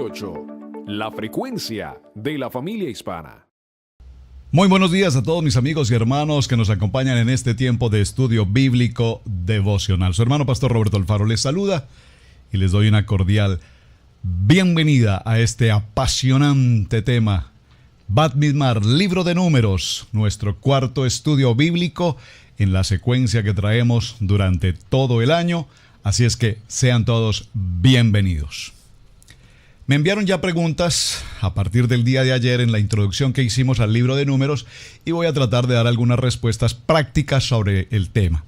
88, la frecuencia de la familia hispana. Muy buenos días a todos mis amigos y hermanos que nos acompañan en este tiempo de estudio bíblico devocional. Su hermano Pastor Roberto Alfaro les saluda y les doy una cordial bienvenida a este apasionante tema. Bat Midbar, libro de números, nuestro cuarto estudio bíblico en la secuencia que traemos durante todo el año. Así es que sean todos bienvenidos. Me enviaron ya preguntas a partir del día de ayer en la introducción que hicimos al libro de números y voy a tratar de dar algunas respuestas prácticas sobre el tema.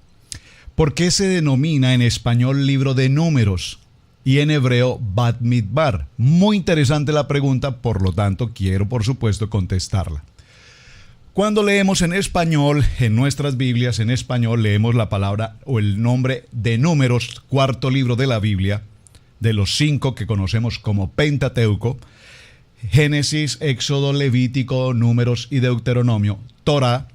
¿Por qué se denomina en español libro de números y en hebreo Bat Midbar? Muy interesante la pregunta, por lo tanto quiero por supuesto contestarla. Cuando leemos en español, en nuestras Biblias en español, leemos la palabra o el nombre de Números, cuarto libro de la Biblia, de los 5 que conocemos como Pentateuco: Génesis, Éxodo, Levítico, Números y Deuteronomio, Torá.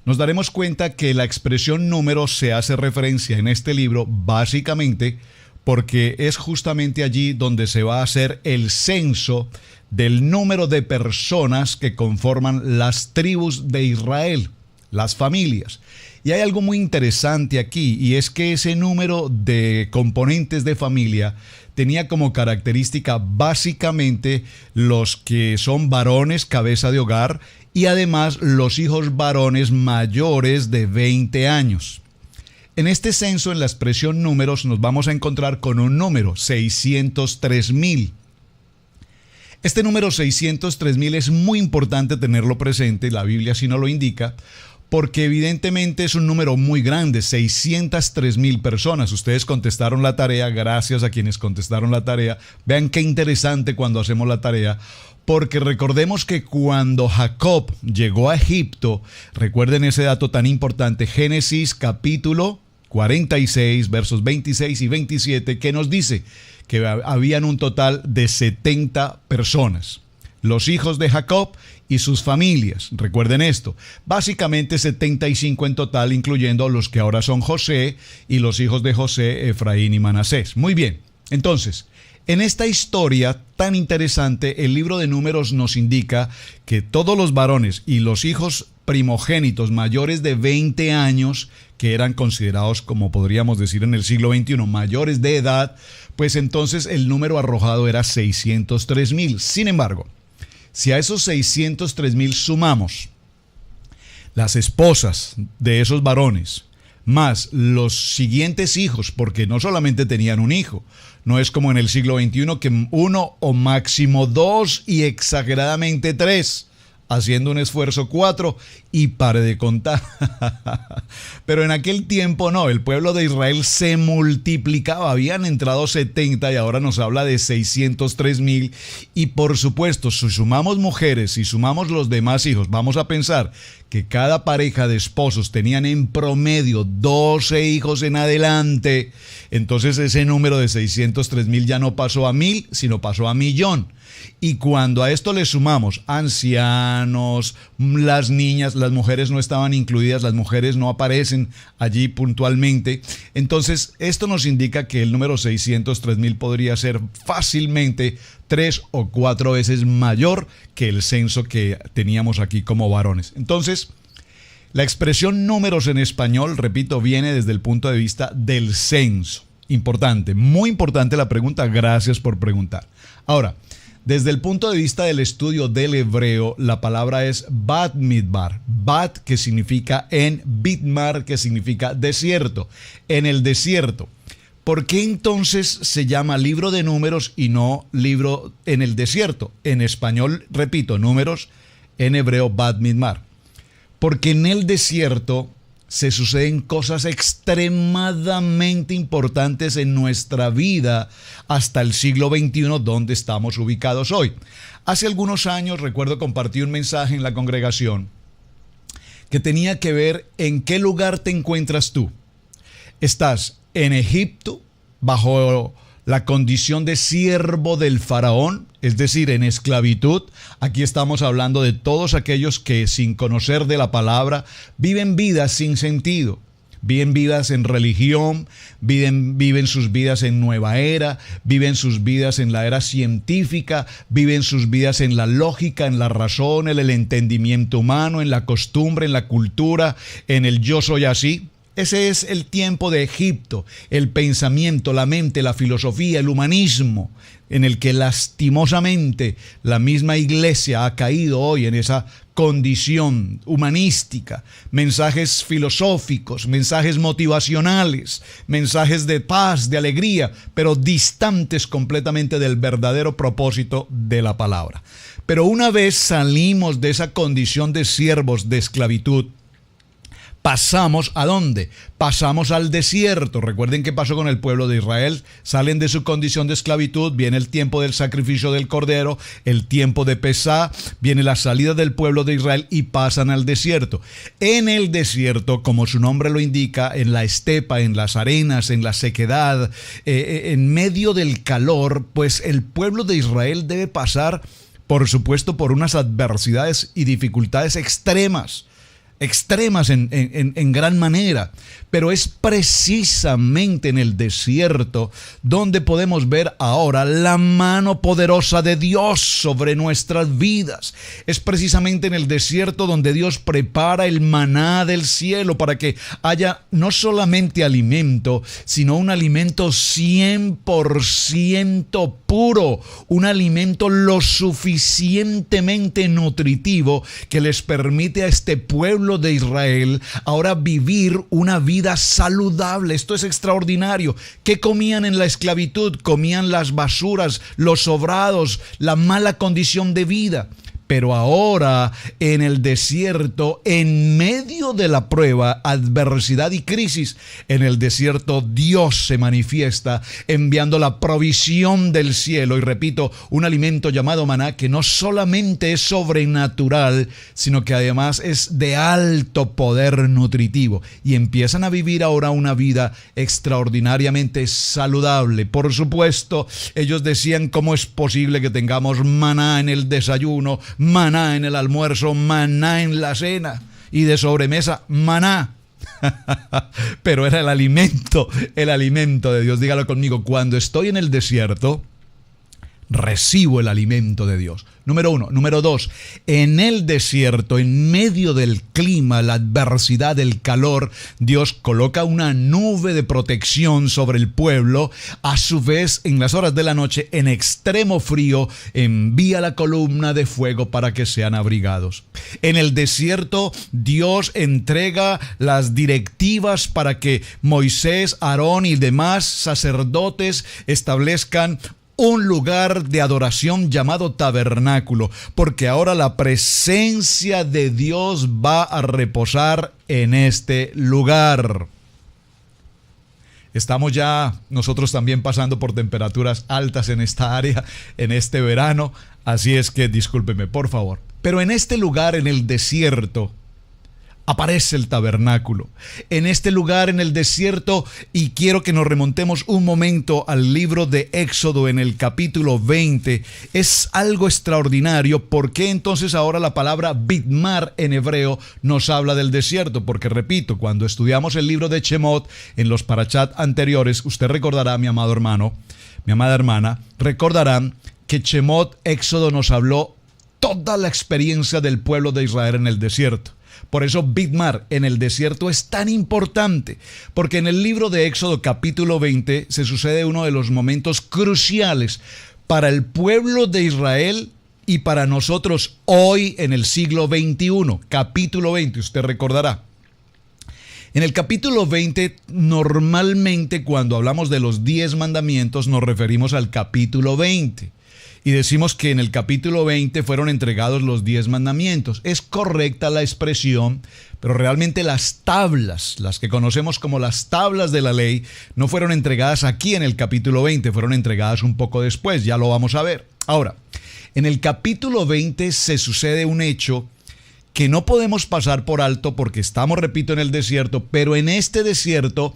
Nos daremos cuenta que la expresión números se hace referencia en este libro básicamente porque es justamente allí donde se va a hacer el censo del número de personas que conforman las tribus de Israel, las familias. Y hay algo muy interesante aquí, y es que ese número de componentes de familia tenía como característica básicamente los que son varones, cabeza de hogar, y además los hijos varones mayores de 20 años. En este censo, en la expresión números, nos vamos a encontrar con un número, 603,000. Este número 603,000 es muy importante tenerlo presente, la Biblia así nos lo indica, porque evidentemente es un número muy grande, 603,000 personas. Ustedes contestaron la tarea, gracias a quienes contestaron la tarea. Vean qué interesante cuando hacemos la tarea, porque recordemos que cuando Jacob llegó a Egipto, recuerden ese dato tan importante, Génesis capítulo 46, versos 26 y 27, que nos dice que habían un total de 70 personas. Los hijos de Jacob y sus familias, recuerden esto, básicamente 75 en total, incluyendo los que ahora son José y los hijos de José, Efraín y Manasés. Muy bien, entonces, en esta historia tan interesante, el libro de Números nos indica que todos los varones y los hijos primogénitos mayores de 20 años, que eran considerados, como podríamos decir en el siglo XXI, mayores de edad, pues entonces el número arrojado era 603,000. Sin embargo, si a esos 603,000 sumamos las esposas de esos varones, más los siguientes hijos, porque no solamente tenían un hijo, no es como en el siglo XXI que uno o máximo 2 y exageradamente 3, haciendo un esfuerzo 4 y pare de contar. Pero en aquel tiempo no, el pueblo de Israel se multiplicaba, habían entrado 70 y ahora nos habla de 603,000. Y por supuesto, si sumamos mujeres, si sumamos los demás hijos, vamos a pensar que cada pareja de esposos tenían en promedio 12 hijos en adelante. Entonces ese número de 603,000 ya no pasó a 1,000, sino pasó a 1,000,000. Y cuando a esto le sumamos ancianos, las niñas, las mujeres no estaban incluidas, las mujeres no aparecen allí puntualmente, entonces esto nos indica que el número 603,000 podría ser fácilmente 3 o 4 veces mayor que el censo que teníamos aquí como varones. Entonces, la expresión números en español, repito, viene desde el punto de vista del censo. Importante, muy importante la pregunta, gracias por preguntar. Ahora, desde el punto de vista del estudio del hebreo, la palabra es Bat Midbar. Bat, que significa en, Midbar, que significa desierto. En el desierto. ¿Por qué entonces se llama libro de números y no libro en el desierto? En español, repito, números, en hebreo Bat Midbar. Porque en el desierto se suceden cosas extremadamente importantes en nuestra vida hasta el siglo XXI, donde estamos ubicados hoy. Hace algunos años, recuerdo, compartí un mensaje en la congregación que tenía que ver en qué lugar te encuentras tú. ¿Estás en Egipto bajo la condición de siervo del faraón, es decir, en esclavitud? Aquí estamos hablando de todos aquellos que sin conocer de la palabra viven vidas sin sentido, viven vidas en religión, viven sus vidas en nueva era, viven sus vidas en la era científica, viven sus vidas en la lógica, en la razón, en el entendimiento humano, en la costumbre, en la cultura, en el yo soy así. Ese es el tiempo de Egipto, el pensamiento, la mente, la filosofía, el humanismo, en el que lastimosamente la misma iglesia ha caído hoy en esa condición humanística. Mensajes filosóficos, mensajes motivacionales, mensajes de paz, de alegría, pero distantes completamente del verdadero propósito de la palabra. Pero una vez salimos de esa condición de siervos de esclavitud, pasamos ¿a dónde? Pasamos al desierto. Recuerden qué pasó con el pueblo de Israel. Salen de su condición de esclavitud, viene el tiempo del sacrificio del cordero, el tiempo de Pesá, viene la salida del pueblo de Israel y pasan al desierto. En el desierto, como su nombre lo indica, en la estepa, en las arenas, en la sequedad, en medio del calor, pues el pueblo de Israel debe pasar, por supuesto, por unas adversidades y dificultades extremas en gran manera, pero es precisamente en el desierto donde podemos ver ahora la mano poderosa de Dios sobre nuestras vidas. Es precisamente en el desierto donde Dios prepara el maná del cielo para que haya no solamente alimento, sino un alimento 100% puro, un alimento lo suficientemente nutritivo que les permite a este pueblo de Israel ahora vivir una vida saludable. Esto es extraordinario. ¿Qué comían en la esclavitud? Comían las basuras, los sobrados, la mala condición de vida. Pero ahora en el desierto, en medio de la prueba, adversidad y crisis, en el desierto Dios se manifiesta enviando la provisión del cielo. Y repito, un alimento llamado maná que no solamente es sobrenatural, sino que además es de alto poder nutritivo. Y empiezan a vivir ahora una vida extraordinariamente saludable. Por supuesto, ellos decían, ¿cómo es posible que tengamos maná en el desayuno, maná en el almuerzo, maná en la cena y de sobremesa, maná? Pero era el alimento de Dios. Dígalo conmigo, cuando estoy en el desierto, recibo el alimento de Dios. Número uno. Número dos, en el desierto, en medio del clima, la adversidad, el calor, Dios coloca una nube de protección sobre el pueblo. A su vez, en las horas de la noche, en extremo frío, envía la columna de fuego para que sean abrigados. En el desierto, Dios entrega las directivas para que Moisés, Aarón y demás sacerdotes establezcan un lugar de adoración llamado tabernáculo, porque ahora la presencia de Dios va a reposar en este lugar. Estamos ya nosotros también pasando por temperaturas altas en esta área, en este verano, así es que discúlpeme, por favor. Pero en este lugar, en el desierto, aparece el tabernáculo. En este lugar, en el desierto, y quiero que nos remontemos un momento al libro de Éxodo en el capítulo 20, es algo extraordinario. ¿Por qué entonces ahora la palabra Bidmar en hebreo nos habla del desierto? Porque repito, cuando estudiamos el libro de Shemot en los parashat anteriores, usted recordará, mi amado hermano, mi amada hermana, recordarán que Shemot, Éxodo, nos habló toda la experiencia del pueblo de Israel en el desierto. Por eso Bidmar en el desierto es tan importante, porque en el libro de Éxodo capítulo 20 se sucede uno de los momentos cruciales para el pueblo de Israel y para nosotros hoy en el siglo XXI. Capítulo 20, usted recordará. En el capítulo 20, normalmente cuando hablamos de los 10 mandamientos nos referimos al capítulo 20. Y decimos que en el capítulo 20 fueron entregados los 10 mandamientos. Es correcta la expresión, pero realmente las tablas, las que conocemos como las tablas de la ley, no fueron entregadas aquí en el capítulo 20, fueron entregadas un poco después, ya lo vamos a ver. Ahora, en el capítulo 20 se sucede un hecho que no podemos pasar por alto porque estamos, repito, en el desierto, pero en este desierto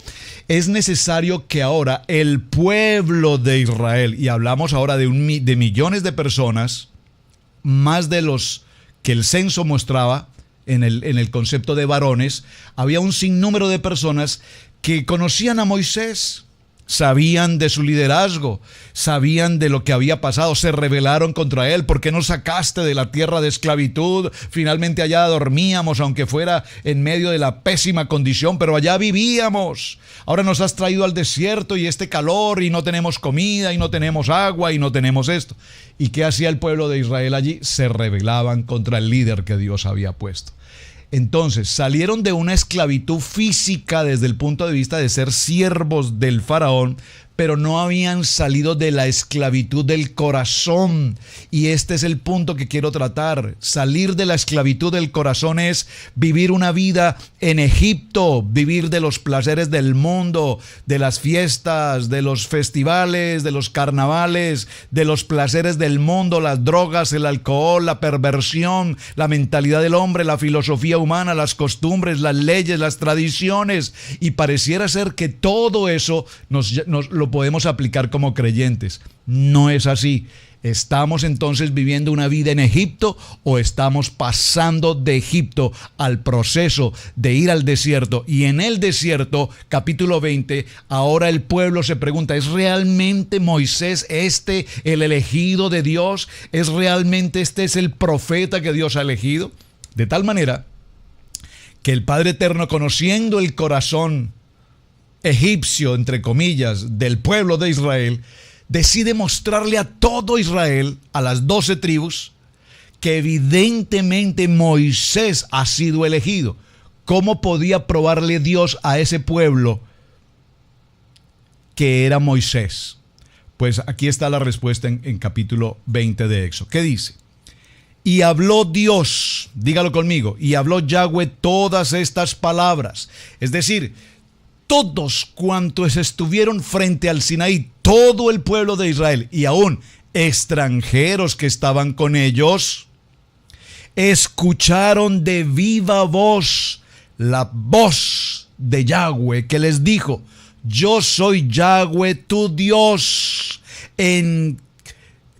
es necesario que ahora el pueblo de Israel, y hablamos ahora de millones de personas, más de los que el censo mostraba, en el concepto de varones, había un sinnúmero de personas que conocían a Moisés, sabían de su liderazgo, sabían de lo que había pasado, se rebelaron contra él. ¿Por qué nos sacaste de la tierra de esclavitud? Finalmente allá dormíamos, aunque fuera en medio de la pésima condición, pero allá vivíamos. Ahora nos has traído al desierto y este calor, y no tenemos comida, y no tenemos agua, y no tenemos esto. ¿Y qué hacía el pueblo de Israel allí? Se rebelaban contra el líder que Dios había puesto. Entonces salieron de una esclavitud física desde el punto de vista de ser siervos del faraón, pero no habían salido de la esclavitud del corazón. Y este es el punto que quiero tratar. Salir de la esclavitud del corazón es vivir una vida en Egipto, vivir de los placeres del mundo, de las fiestas, de los festivales, de los carnavales, de los placeres del mundo, las drogas, el alcohol, la perversión, la mentalidad del hombre, la filosofía humana, las costumbres, las leyes, las tradiciones. Y pareciera ser que todo eso lo podemos aplicar como creyentes. No es así. ¿Estamos entonces viviendo una vida en Egipto o estamos pasando de Egipto al proceso de ir al desierto? Y en el desierto, capítulo 20, ahora el pueblo se pregunta, ¿es realmente Moisés el elegido de Dios? ¿Es realmente el profeta que Dios ha elegido? De tal manera que el Padre Eterno, conociendo el corazón egipcio, entre comillas, del pueblo de Israel, decide mostrarle a todo Israel, a las 12 tribus, que evidentemente Moisés ha sido elegido. ¿Cómo podía probarle Dios a ese pueblo que era Moisés? Pues aquí está la respuesta en capítulo 20 de Éxodo. ¿Qué dice? Y habló Dios, dígalo conmigo, y habló Yahweh todas estas palabras. Es decir, todos cuantos estuvieron frente al Sinaí, todo el pueblo de Israel y aún extranjeros que estaban con ellos, escucharon de viva voz la voz de Yahweh, que les dijo: yo soy Yahweh tu Dios, en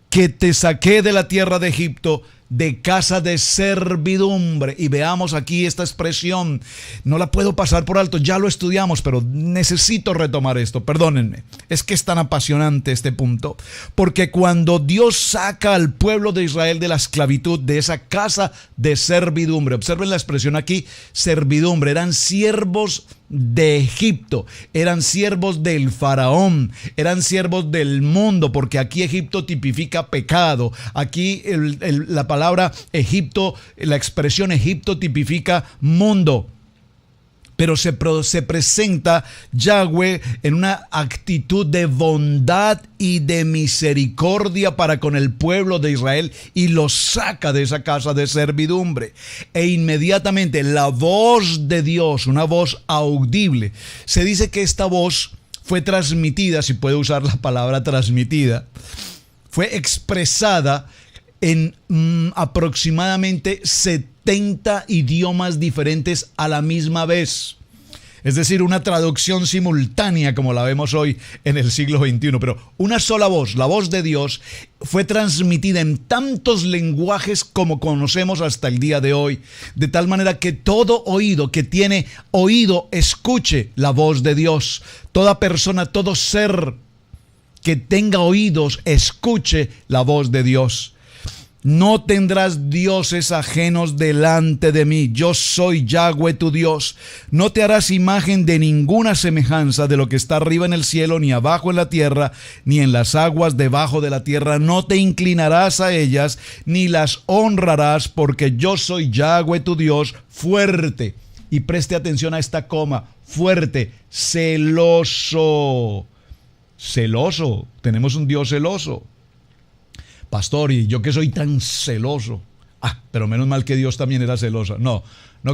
que te saqué de la tierra de Egipto, de casa de servidumbre. Y veamos aquí esta expresión, no la puedo pasar por alto, ya lo estudiamos, pero necesito retomar esto, perdónenme, es que es tan apasionante este punto, porque cuando Dios saca al pueblo de Israel de la esclavitud, de esa casa de servidumbre, observen la expresión aquí, servidumbre, eran siervos de Egipto, eran siervos del faraón, eran siervos del mundo, porque aquí Egipto tipifica pecado, aquí la palabra Egipto, la expresión Egipto tipifica mundo. Pero se presenta Yahweh en una actitud de bondad y de misericordia para con el pueblo de Israel y los saca de esa casa de servidumbre. E inmediatamente la voz de Dios, una voz audible, se dice que esta voz fue transmitida, si puedo usar la palabra transmitida, fue expresada en aproximadamente 70 idiomas diferentes a la misma vez. Es decir, una traducción simultánea como la vemos hoy en el siglo XXI. Pero una sola voz, la voz de Dios, fue transmitida en tantos lenguajes como conocemos hasta el día de hoy. De tal manera que todo oído que tiene oído escuche la voz de Dios. Toda persona, todo ser que tenga oídos escuche la voz de Dios. No tendrás dioses ajenos delante de mí. Yo soy Yahweh tu Dios. No te harás imagen de ninguna semejanza de lo que está arriba en el cielo, ni abajo en la tierra, ni en las aguas debajo de la tierra. No te inclinarás a ellas, ni las honrarás, porque yo soy Yahweh tu Dios, fuerte. Y preste atención a esta coma, fuerte, celoso. Celoso. Tenemos un Dios celoso. Pastor, ¿y yo que soy tan celoso? Pero menos mal que Dios también era celoso. No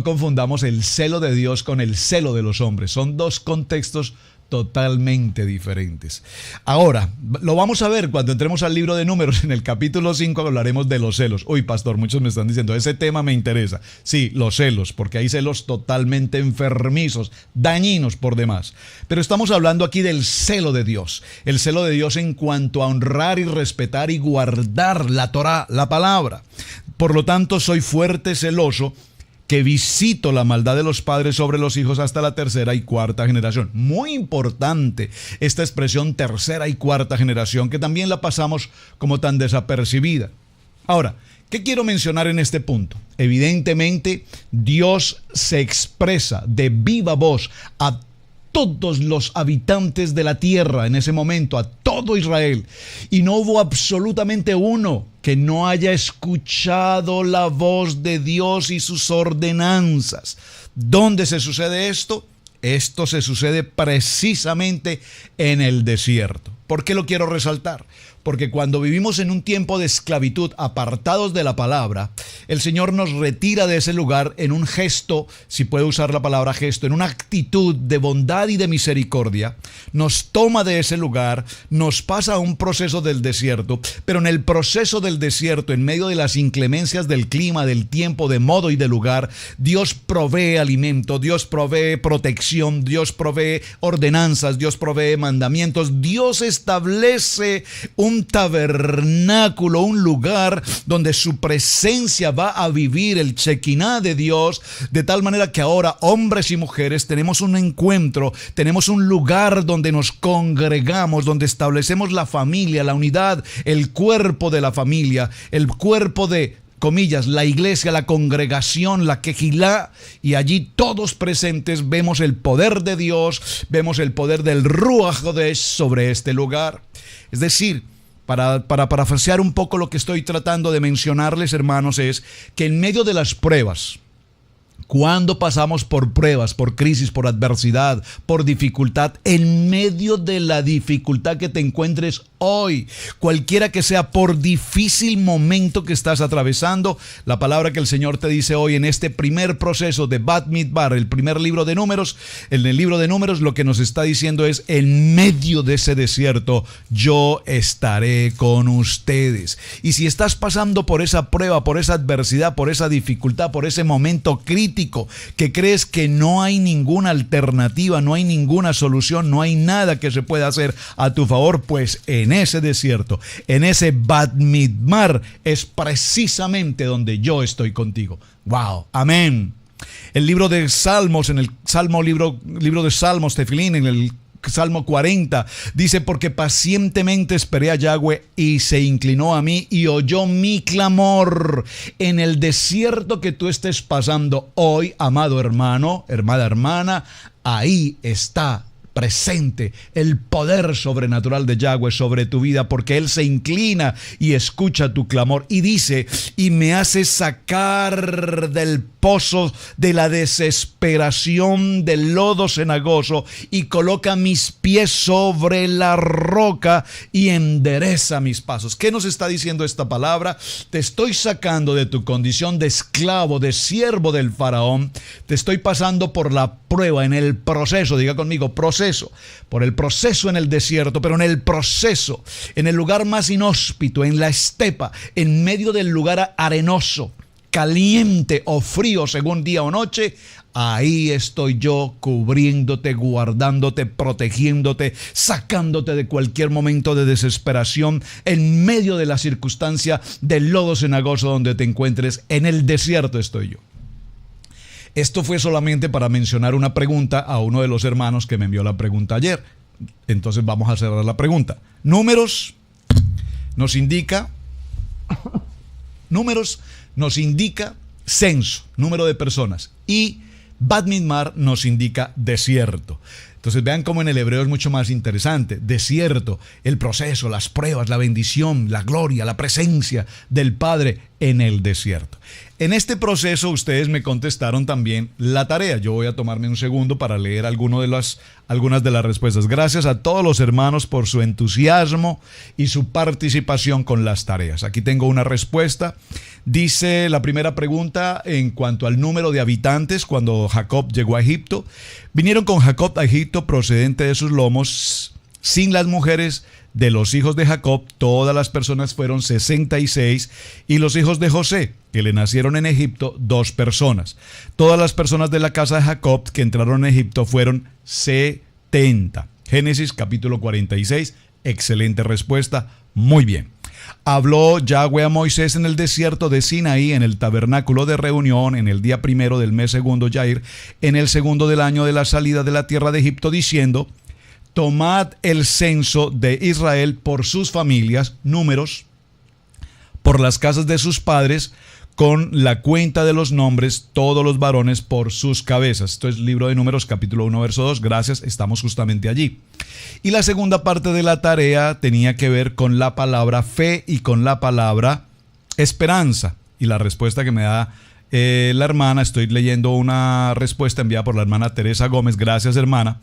confundamos el celo de Dios con el celo de los hombres. Son dos contextos totalmente diferentes. Ahora, lo vamos a ver cuando entremos al libro de Números. En el capítulo 5 hablaremos de los celos. Uy, pastor, muchos me están diciendo, ese tema me interesa. Sí, los celos, porque hay celos totalmente enfermizos, dañinos por demás. Pero estamos hablando aquí del celo de Dios. El celo de Dios en cuanto a honrar y respetar y guardar la Torá, la palabra. Por lo tanto, soy fuerte, celoso, que visito la maldad de los padres sobre los hijos hasta la tercera y cuarta generación. Muy importante esta expresión tercera y cuarta generación, que también la pasamos como tan desapercibida. Ahora, ¿qué quiero mencionar en este punto? Evidentemente, Dios se expresa de viva voz a todos los habitantes de la tierra en ese momento, a todo Israel. Y no hubo absolutamente uno que no haya escuchado la voz de Dios y sus ordenanzas. ¿Dónde se sucede esto? Esto se sucede precisamente en el desierto. ¿Por qué lo quiero resaltar? Porque cuando vivimos en un tiempo de esclavitud, apartados de la palabra, el Señor nos retira de ese lugar en un gesto, si puedo usar la palabra gesto, en una actitud de bondad y de misericordia, nos toma de ese lugar, nos pasa a un proceso del desierto, pero en el proceso del desierto, en medio de las inclemencias del clima, del tiempo, de modo y de lugar, Dios provee alimento, Dios provee protección, Dios provee ordenanzas, Dios provee mandamientos, Dios establece un tabernáculo, un lugar donde su presencia va a vivir, el Shekinah de Dios, de tal manera que ahora hombres y mujeres tenemos un encuentro, tenemos un lugar donde nos congregamos, donde establecemos la familia, la unidad, el cuerpo de la familia, el cuerpo de, comillas, la iglesia, la congregación, la quejilá, y allí todos presentes vemos el poder de Dios, vemos el poder del Ruach HaKodesh sobre este lugar. Es decir, para parafrasear un poco lo que estoy tratando de mencionarles, hermanos, es que en medio de las pruebas, cuando pasamos por pruebas, por crisis, por adversidad, por dificultad, en medio de la dificultad que te encuentres hoy, cualquiera que sea, por difícil momento que estás atravesando, la palabra que el Señor te dice hoy en este primer proceso de Bat Midbar, el primer libro de Números, en el libro de Números lo que nos está diciendo es: en medio de ese desierto yo estaré con ustedes. Y si estás pasando por esa prueba, por esa adversidad, por esa dificultad, por ese momento crítico, que crees que no hay ninguna alternativa, no hay ninguna solución, no hay nada que se pueda hacer a tu favor, pues en ese desierto, en ese Bat Midbar, es precisamente donde yo estoy contigo. ¡Wow! ¡Amén! El libro de Salmos, en el libro de Salmos, Tefilín, en el Salmo 40, dice: porque pacientemente esperé a Yahweh y se inclinó a mí y oyó mi clamor. En el desierto que tú estés pasando hoy, amado hermano, hermana, ahí está presente el poder sobrenatural de Yahweh sobre tu vida, porque Él se inclina y escucha tu clamor, y dice: y me hace sacar del pozo de la desesperación, del lodo cenagoso, y coloca mis pies sobre la roca y endereza mis pasos. ¿Qué nos está diciendo esta palabra? Te estoy sacando de tu condición de esclavo, de siervo del faraón. Te estoy pasando por la prueba, en el proceso, diga conmigo, proceso, por el proceso en el desierto, pero en el proceso, en el lugar más inhóspito, en la estepa, en medio del lugar arenoso, caliente o frío según día o noche, ahí estoy yo cubriéndote, guardándote, protegiéndote, sacándote de cualquier momento de desesperación, en medio de la circunstancia del lodo cenagoso donde te encuentres. En el desierto estoy yo. Esto fue solamente para mencionar una pregunta a uno de los hermanos que me envió la pregunta ayer. Entonces vamos a cerrar la pregunta. Números nos indica censo, número de personas, y Bat Midbar nos indica desierto. Entonces vean cómo en el hebreo es mucho más interesante. Desierto, el proceso, las pruebas, la bendición, la gloria, la presencia del Padre en el desierto. En este proceso ustedes me contestaron también la tarea. Yo voy a tomarme un segundo para leer algunas de las respuestas. Gracias a todos los hermanos por su entusiasmo y su participación con las tareas. Aquí tengo una respuesta. Dice la primera pregunta en cuanto al número de habitantes cuando Jacob llegó a Egipto. Vinieron con Jacob a Egipto procedente de sus lomos, sin las mujeres de los hijos de Jacob, todas las personas fueron 66, y los hijos de José, que le nacieron en Egipto, 2 personas. Todas las personas de la casa de Jacob que entraron en Egipto fueron 70. Génesis capítulo 46, excelente respuesta, muy bien. Habló Yahweh a Moisés en el desierto de Sinaí, en el tabernáculo de reunión, en el día primero del mes segundo Yair, en el segundo del año de la salida de la tierra de Egipto, diciendo: tomad el censo de Israel por sus familias, números, por las casas de sus padres, con la cuenta de los nombres, todos los varones por sus cabezas. Esto es Libro de Números, capítulo 1, verso 2. Gracias, estamos justamente allí. Y la segunda parte de la tarea tenía que ver con la palabra fe y con la palabra esperanza. Y la respuesta que me da la hermana, estoy leyendo una respuesta enviada por la hermana Teresa Gómez. Gracias, hermana.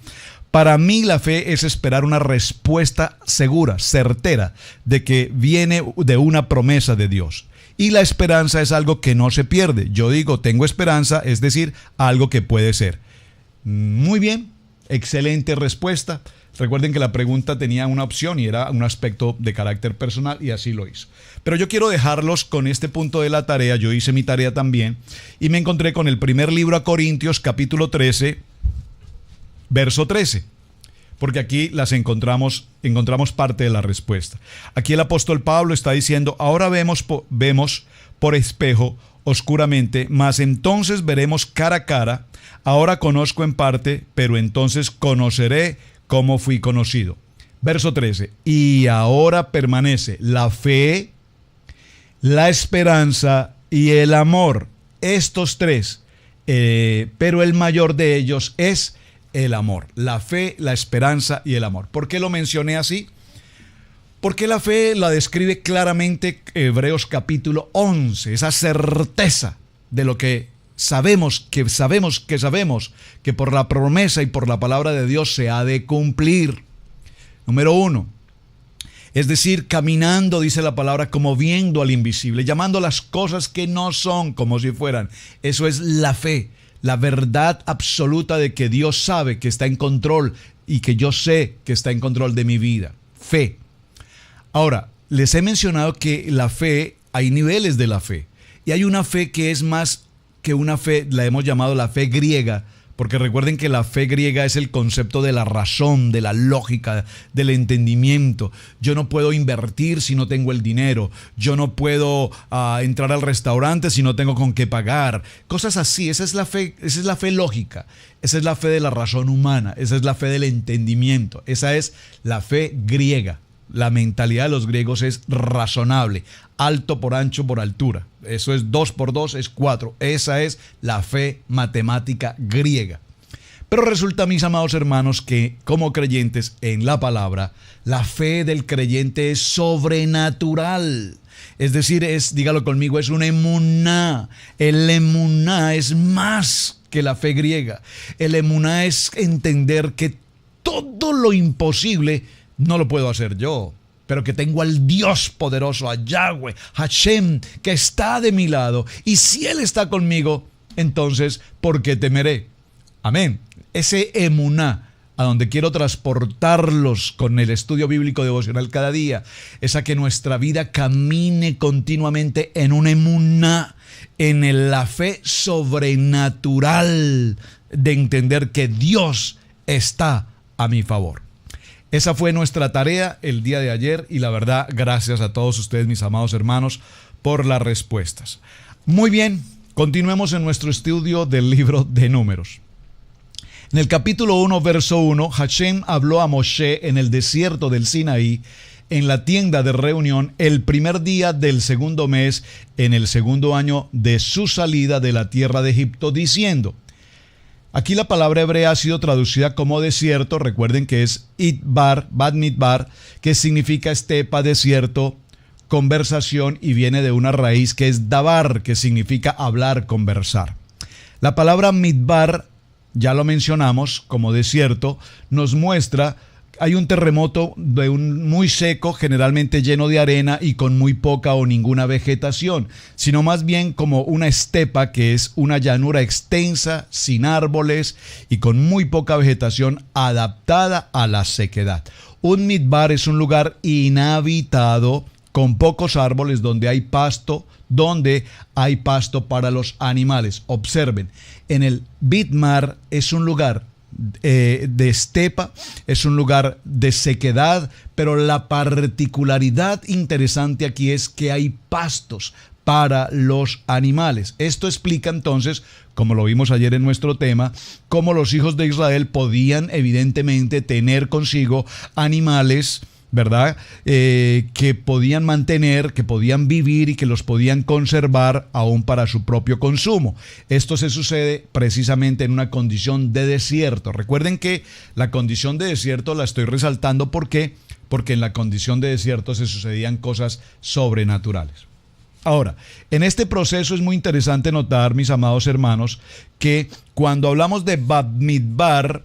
Para mí la fe es esperar una respuesta segura, certera, de que viene de una promesa de Dios. Y la esperanza es algo que no se pierde. Yo digo, tengo esperanza, es decir, algo que puede ser. Muy bien, excelente respuesta. Recuerden que la pregunta tenía una opción y era un aspecto de carácter personal, y así lo hizo. Pero yo quiero dejarlos con este punto de la tarea. Yo hice mi tarea también y me encontré con el primer libro a Corintios, capítulo 13, verso 13. Porque aquí encontramos parte de la respuesta. Aquí el apóstol Pablo está diciendo: ahora vemos por espejo oscuramente, mas entonces veremos cara a cara. Ahora conozco en parte, pero entonces conoceré como fui conocido. Verso 13. Y ahora permanece la fe, la esperanza y el amor. Estos tres. Pero el mayor de ellos es el amor. La fe, la esperanza y el amor. ¿Por qué lo mencioné así? Porque la fe la describe claramente Hebreos capítulo 11. Esa certeza de lo que sabemos, que por la promesa y por la palabra de Dios se ha de cumplir. Número 1. Es decir, caminando, dice la palabra, como viendo al invisible, llamando las cosas que no son como si fueran. Eso es la fe, la verdad absoluta de que Dios sabe que está en control y que yo sé que está en control de mi vida. Fe. Ahora, les he mencionado que la fe, hay niveles de la fe. Y hay una fe que es más que una fe, la hemos llamado la fe griega, porque recuerden que la fe griega es el concepto de la razón, de la lógica, del entendimiento. Yo no puedo invertir si no tengo el dinero. Yo no puedo entrar al restaurante si no tengo con qué pagar. Cosas así. Esa es la fe lógica. Esa es la fe de la razón humana. Esa es la fe del entendimiento. Esa es la fe griega. La mentalidad de los griegos es razonable, alto por ancho por altura. Eso es 2 por 2 es 4. Esa es la fe matemática griega. Pero resulta, mis amados hermanos, que como creyentes en la palabra, la fe del creyente es sobrenatural. Es decir, dígalo conmigo, es un emuná. El emuná es más que la fe griega. El emuná es entender que todo lo imposible no lo puedo hacer yo, pero que tengo al Dios poderoso, a Yahweh, Hashem, que está de mi lado. Y si Él está conmigo, entonces, ¿por qué temeré? Amén. Ese emuná, a donde quiero transportarlos con el estudio bíblico devocional cada día, es a que nuestra vida camine continuamente en un emuná, en la fe sobrenatural de entender que Dios está a mi favor. Esa fue nuestra tarea el día de ayer y la verdad, gracias a todos ustedes, mis amados hermanos, por las respuestas. Muy bien, continuemos en nuestro estudio del libro de Números. En el capítulo 1, verso 1, Hashem habló a Moshe en el desierto del Sinaí, en la tienda de reunión, el primer día del segundo mes, en el segundo año de su salida de la tierra de Egipto, diciendo... Aquí la palabra hebrea ha sido traducida como desierto. Recuerden que es Idbar, Bad Midbar, que significa estepa, desierto, conversación, y viene de una raíz que es Dabar, que significa hablar, conversar. La palabra Midbar, ya lo mencionamos, como desierto, nos muestra... Hay un terremoto muy seco, generalmente lleno de arena y con muy poca o ninguna vegetación, sino más bien como una estepa, que es una llanura extensa, sin árboles y con muy poca vegetación, adaptada a la sequedad. Un midbar es un lugar inhabitado, con pocos árboles, donde hay pasto para los animales. Observen, en el Bidmar es un lugar de estepa, es un lugar de sequedad, pero la particularidad interesante aquí es que hay pastos para los animales. Esto explica entonces, como lo vimos ayer en nuestro tema, cómo los hijos de Israel podían evidentemente tener consigo animales, ¿verdad? Que podían mantener, que podían vivir y que los podían conservar aún para su propio consumo. Esto se sucede precisamente en una condición de desierto. Recuerden que la condición de desierto la estoy resaltando porque en la condición de desierto se sucedían cosas sobrenaturales. Ahora, en este proceso es muy interesante notar, mis amados hermanos, que cuando hablamos de Bamidbar,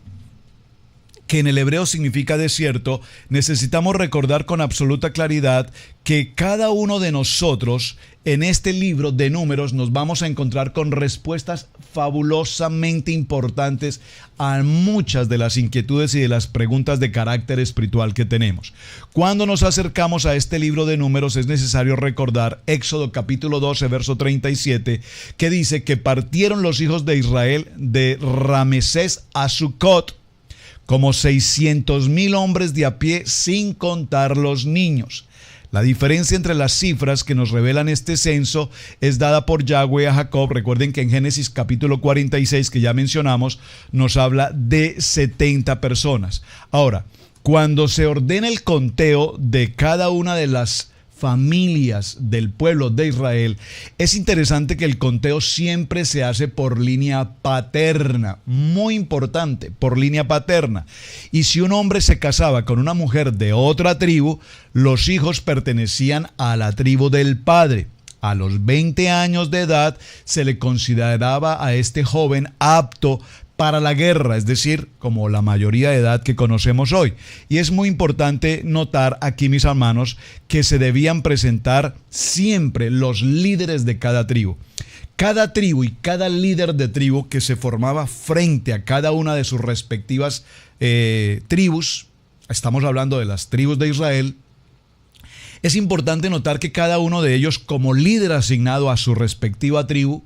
que en el hebreo significa desierto, necesitamos recordar con absoluta claridad que cada uno de nosotros en este libro de Números nos vamos a encontrar con respuestas fabulosamente importantes a muchas de las inquietudes y de las preguntas de carácter espiritual que tenemos. Cuando nos acercamos a este libro de Números es necesario recordar Éxodo capítulo 12, verso 37, que dice que partieron los hijos de Israel de Ramesés a Sucot, como 600,000 hombres de a pie, sin contar los niños. La diferencia entre las cifras que nos revelan este censo es dada por Yahweh a Jacob. Recuerden que en Génesis capítulo 46, que ya mencionamos, nos habla de 70 personas. Ahora, cuando se ordena el conteo de cada una de las familias del pueblo de Israel, es interesante que el conteo siempre se hace por línea paterna, muy importante, por línea paterna. Y si un hombre se casaba con una mujer de otra tribu, los hijos pertenecían a la tribu del padre. A los 20 años de edad se le consideraba a este joven apto para la guerra, es decir, como la mayoría de edad que conocemos hoy. Y es muy importante notar aquí, mis hermanos, que se debían presentar siempre los líderes de cada tribu. Cada tribu y cada líder de tribu que se formaba frente a cada una de sus respectivas tribus, estamos hablando de las tribus de Israel, es importante notar que cada uno de ellos, como líder asignado a su respectiva tribu,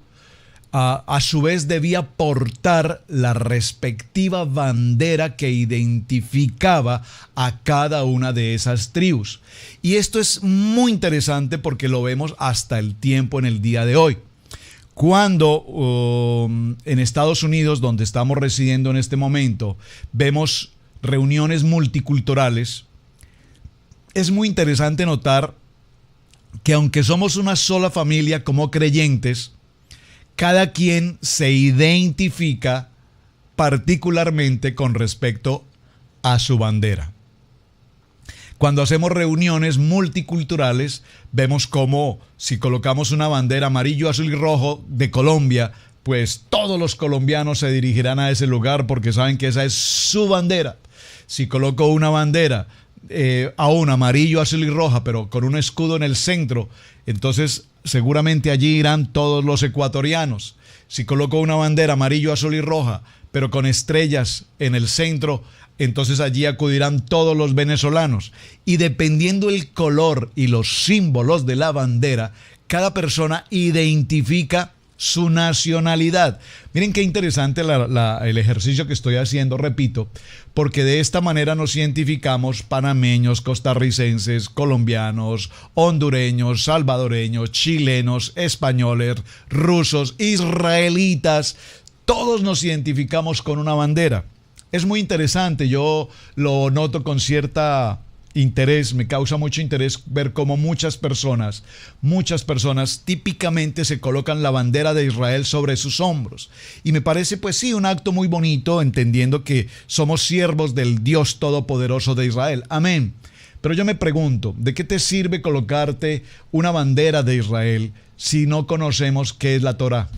a su vez debía portar la respectiva bandera que identificaba a cada una de esas tribus. Y esto es muy interesante porque lo vemos hasta el tiempo en el día de hoy. Cuando en Estados Unidos, donde estamos residiendo en este momento, vemos reuniones multiculturales, es muy interesante notar que aunque somos una sola familia como creyentes, cada quien se identifica particularmente con respecto a su bandera. Cuando hacemos reuniones multiculturales, vemos cómo si colocamos una bandera amarillo, azul y rojo de Colombia, pues todos los colombianos se dirigirán a ese lugar porque saben que esa es su bandera. Si coloco una bandera aún amarillo, azul y roja, pero con un escudo en el centro, entonces seguramente allí irán todos los ecuatorianos. Si coloco una bandera amarillo, azul y roja, pero con estrellas en el centro, entonces allí acudirán todos los venezolanos. Y dependiendo el color y los símbolos de la bandera, cada persona identifica su nacionalidad. Miren qué interesante el ejercicio que estoy haciendo, repito, porque de esta manera nos identificamos panameños, costarricenses, colombianos, hondureños, salvadoreños, chilenos, españoles, rusos, israelitas. Todos nos identificamos con una bandera. Es muy interesante, yo lo noto con cierta interés, me causa mucho interés ver cómo muchas personas típicamente se colocan la bandera de Israel sobre sus hombros. Y me parece, pues sí, un acto muy bonito, entendiendo que somos siervos del Dios Todopoderoso de Israel. Amén. Pero yo me pregunto, ¿de qué te sirve colocarte una bandera de Israel si no conocemos qué es la Torá?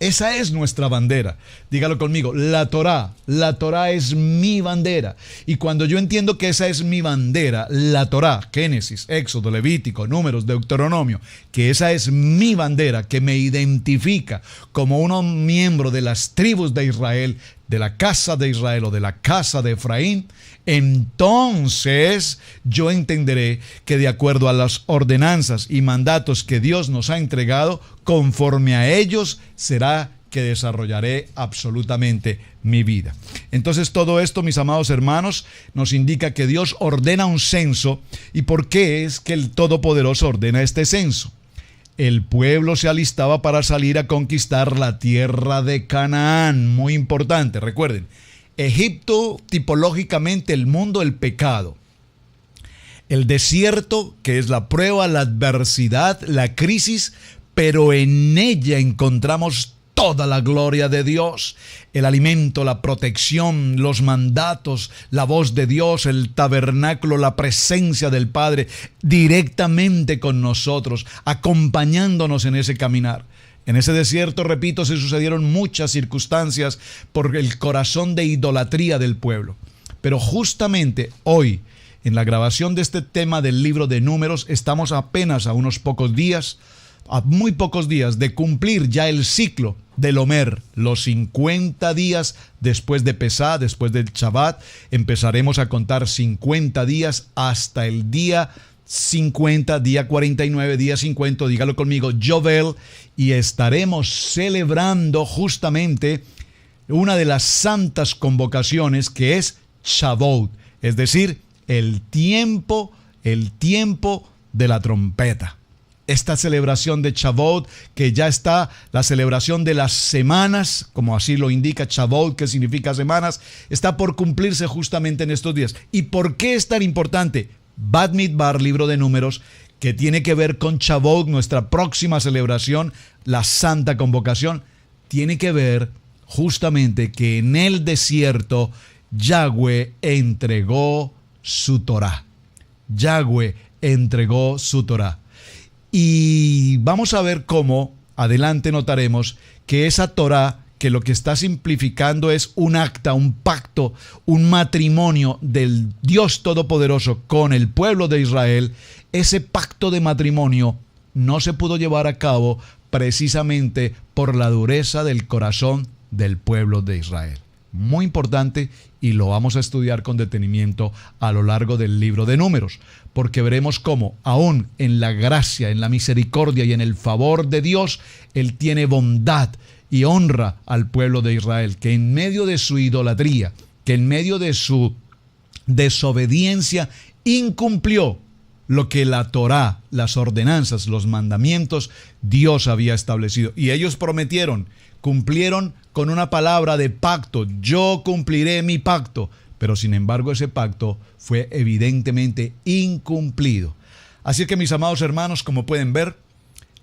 Esa es nuestra bandera. Dígalo conmigo, la Torá. La Torá es mi bandera. Y cuando yo entiendo que esa es mi bandera, la Torá, Génesis, Éxodo, Levítico, Números, Deuteronomio, que esa es mi bandera, que me identifica como un miembro de las tribus de Israel, de la casa de Israel o de la casa de Efraín, entonces yo entenderé que de acuerdo a las ordenanzas y mandatos que Dios nos ha entregado, conforme a ellos será que desarrollaré absolutamente mi vida. Entonces todo esto, mis amados hermanos, nos indica que Dios ordena un censo. ¿Y por qué es que el Todopoderoso ordena este censo? El pueblo se alistaba para salir a conquistar la tierra de Canaán. Muy importante, recuerden, Egipto, tipológicamente el mundo del pecado. El desierto, que es la prueba, la adversidad, la crisis, pero en ella encontramos toda la gloria de Dios, el alimento, la protección, los mandatos, la voz de Dios, el tabernáculo, la presencia del Padre directamente con nosotros, acompañándonos en ese caminar. En ese desierto, repito, se sucedieron muchas circunstancias por el corazón de idolatría del pueblo. Pero justamente hoy, en la grabación de este tema del libro de Números, estamos apenas a unos pocos días, a muy pocos días de cumplir ya el ciclo del Omer, los 50 días después de Pesá, después del Shabbat. Empezaremos a contar 50 días hasta el día 50, día 49, día 50, dígalo conmigo, Yovel, y estaremos celebrando justamente una de las santas convocaciones que es Shavuot, es decir, el tiempo de la trompeta. Esta celebración de Shavuot, que ya está la celebración de las semanas, como así lo indica Shavuot, que significa semanas, está por cumplirse justamente en estos días. ¿Y por qué es tan importante? Bat Midbar, libro de Números, que tiene que ver con Shavuot, nuestra próxima celebración, la santa convocación, tiene que ver justamente que en el desierto Yahweh entregó su Torah. Yahweh entregó su Torah. Y vamos a ver cómo, adelante notaremos, que esa Torah, que lo que está simplificando es un acta, un pacto, un matrimonio del Dios Todopoderoso con el pueblo de Israel, ese pacto de matrimonio no se pudo llevar a cabo precisamente por la dureza del corazón del pueblo de Israel. Muy importante, y lo vamos a estudiar con detenimiento a lo largo del libro de Números, porque veremos cómo aún en la gracia, en la misericordia y en el favor de Dios, Él tiene bondad y honra al pueblo de Israel, que en medio de su idolatría, que en medio de su desobediencia, incumplió lo que la Torá, las ordenanzas, los mandamientos, Dios había establecido. Y ellos prometieron, cumplieron con una palabra de pacto: yo cumpliré mi pacto. Pero sin embargo ese pacto fue evidentemente incumplido. Así que, mis amados hermanos, como pueden ver,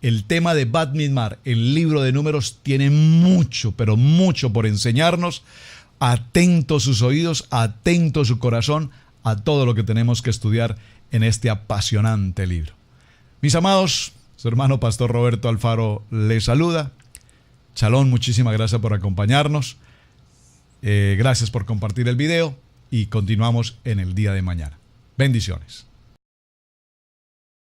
el tema de Bat Midbar, el libro de Números, tiene mucho, pero mucho por enseñarnos. Atentos sus oídos, atento su corazón a todo lo que tenemos que estudiar en este apasionante libro. Mis amados, su hermano Pastor Roberto Alfaro les saluda. Shalom, muchísimas gracias por acompañarnos. Gracias por compartir el video y continuamos en el día de mañana. Bendiciones.